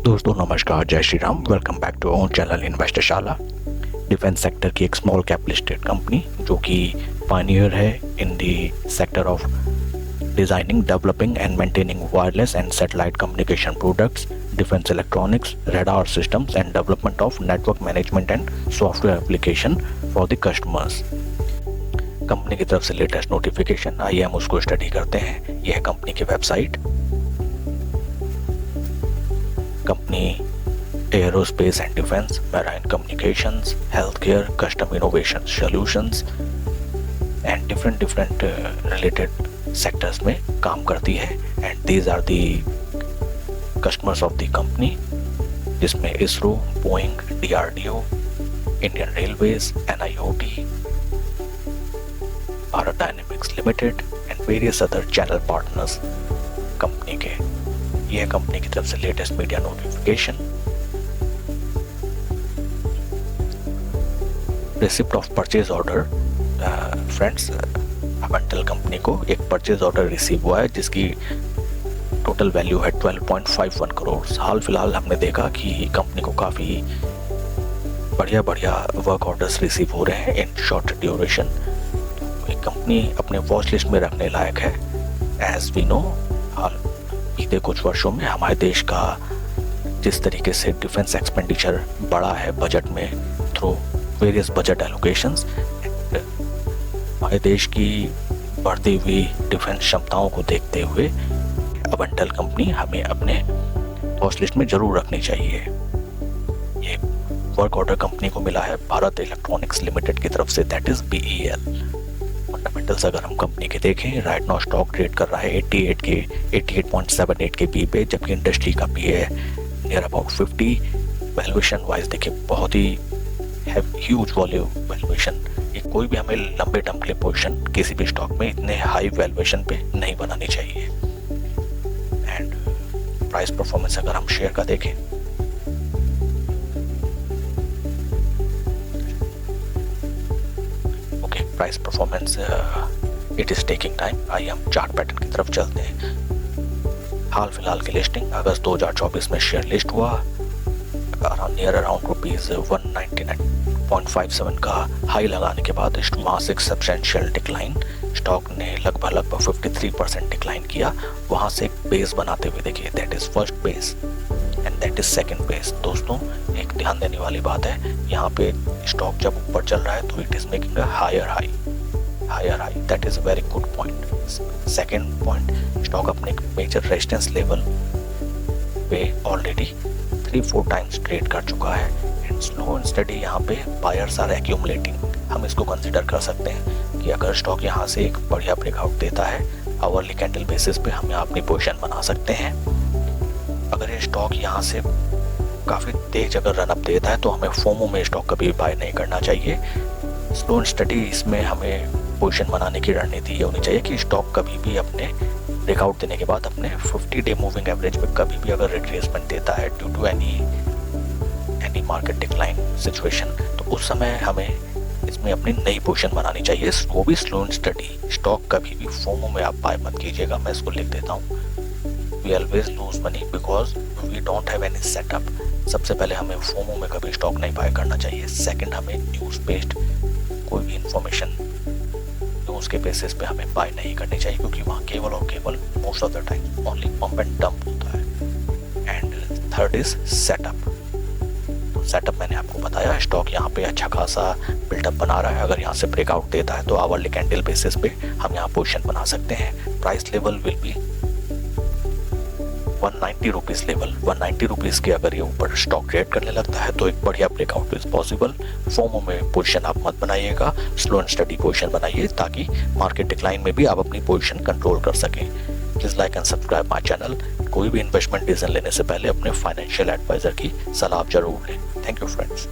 दोस्तों नमस्कार, जय Shri Ram. Welcome back to our channel Investorshala. Defence sector की एक स्मॉल कैप लिस्टेड कंपनी जो कि पायनियर है in the sector of designing, developing and maintaining wireless and satellite communication products, defence electronics, radar systems and development of network management and software application for the customers. Company की तरफ से latest notification, आइए हम उसको study करते हैं। यह है कंपनी की website. Company aerospace and defence, marine communications, health care, custom innovation solutions and different related sectors में काम करती है। And these are the customers of the company, जिसमें ISRO, Boeing, DRDO, Indian railways, NIOT, Bharat Dynamics Limited and various other channel partners company के। यह company की तरफ से latest media notification. Receipt of purchase order. Friends, Avantel company को एक purchase order receive हुआ है जिसकी टोटल वैल्यू है 12.51 करोड़। हाल फिलहाल हमने देखा कि कंपनी को काफ़ी बढ़िया वर्क ऑर्डर्स रिसीव हो रहे हैं इन शॉर्ट ड्यूरेशन। एक कंपनी अपने वॉच लिस्ट में रखने लायक है। एज वी नो, बीते कुछ वर्षों में हमारे देश का जिस तरीके से डिफेंस एक्सपेंडिचर बढ़ा है बजट में थ्रू वेरियस बजट एलोकेशंस, हमारे देश की बढ़ती हुई डिफेंस क्षमताओं को देखते हुए अवेंटल कंपनी हमें अपने वॉच लिस्ट में जरूर रखनी चाहिए। ये वर्क ऑर्डर कंपनी को मिला है भारत इलेक्ट्रॉनिक्स लिमिटेड की तरफ से, दैट इज BEL। फंडामेंटल्स अगर हम कंपनी के देखें, राइट नाउ स्टॉक ट्रेड कर रहा है 88.78 के पी पे, जबकि इंडस्ट्री का पी है नियर अबाउट 50। वैल्यूएशन वाइज देखिए बहुत ही ह्यूज वैल्यूएशन। ये कोई भी हमें लंबे टर्म के लिए पोजीशन किसी भी स्टॉक में इतने हाई वैल्यूएशन पे नहीं बनानी चाहिए। एंड प्राइस परफॉर्मेंस अगर हम शेयर का देखें, price performance it is taking time. आइए हम चार्ट पैटर्न की तरफ चलते हैं। हाल फिलहाल की लिस्टिंग अगस्त 2024 में शेयर लिस्ट हुआ नियर अराउंड ₹199.57 का हाई लगाने के बाद वहाँ से एक सब्सटेंशियल डिक्लाइन, स्टॉक ने लगभग 53% डिक्लाइन किया। वहाँ से एक बेस बनाते हुए देखिए, that is first base and that is second base. दोस्तों, एक ध्यान देने वाली बात है, यहाँ पे स्टॉक जब ऊपर चल रहा है तो it is making a higher high, that is a very good point. Second point, stock अपने एक मेजर रेजिस्टेंस लेवल पे ऑलरेडी 3-4 टाइम्स ट्रेड कर चुका है एंड स्लो एंड स्टडी यहाँ पे बायर्स आर एक्यूमुलेटिंग। हम इसको कंसिडर कर सकते हैं कि अगर स्टॉक यहाँ से एक बढ़िया ब्रेकआउट देता है आवरली कैंडल बेसिस पे, हम यहाँ अपनी पोजीशन बना सकते हैं। अगर ये स्टॉक यहाँ से काफ़ी तेज अगर रनअप देता है तो हमें फोमो में स्टॉक कभी बाय नहीं करना चाहिए। स्लो एंड स्टडी इसमें हमें पोजीशन बनाने की रणनीति ये होनी चाहिए कि स्टॉक कभी भी अपने ब्रेकआउट देने के बाद अपने 50 डे मूविंग एवरेज पे कभी भी अगर रिट्रेसमेंट देता है due to any market decline situation, तो उस समय हमें इसमें अपनी नई पोजीशन बनानी चाहिए, वो भी स्लो एंड स्टडी। स्टॉक कभी भी फोमो में आप बाय मत कीजिएगा, मैं इसको लिख देता हूँ। We always lose money because we don't have any setup। सबसे पहले हमें फोमो में कभी स्टॉक नहीं बाय करना चाहिए। सेकंड, हमें न्यूज़ बेस्ड कोई भी इंफॉर्मेशन न्यूज़ के बेसिस पे हमें बाय नहीं करनी चाहिए, क्योंकि वहाँ केवल और केवल most of the time only pump and dump होता है। And third is setup. तो सेटअप मैंने आपको बताया, स्टॉक यहाँ पे अच्छा खासा बिल्डअप बना रहा है। अगर यहाँ से ब्रेकआउट देता है तो आवरली कैंडल बेसिस पे हम यहाँ पोजीशन बना सकते हैं। Price level will be 190 rupees level. 190 rupees के अगर ये ऊपर स्टॉक ट्रेड करने लगता है तो एक बढ़िया ब्रेकआउट इज पॉसिबल। फोमो में पोजीशन आप मत बनाइएगा, स्लो एंड स्टडी पोजीशन बनाइए ताकि मार्केट डिक्लाइन में भी आप अपनी पोजीशन कंट्रोल कर सकें। Please like and subscribe my channel. कोई भी इन्वेस्टमेंट डिसीजन लेने से पहले अपने फाइनेंशियल एडवाइजर की सलाह जरूर लें। Thank you friends.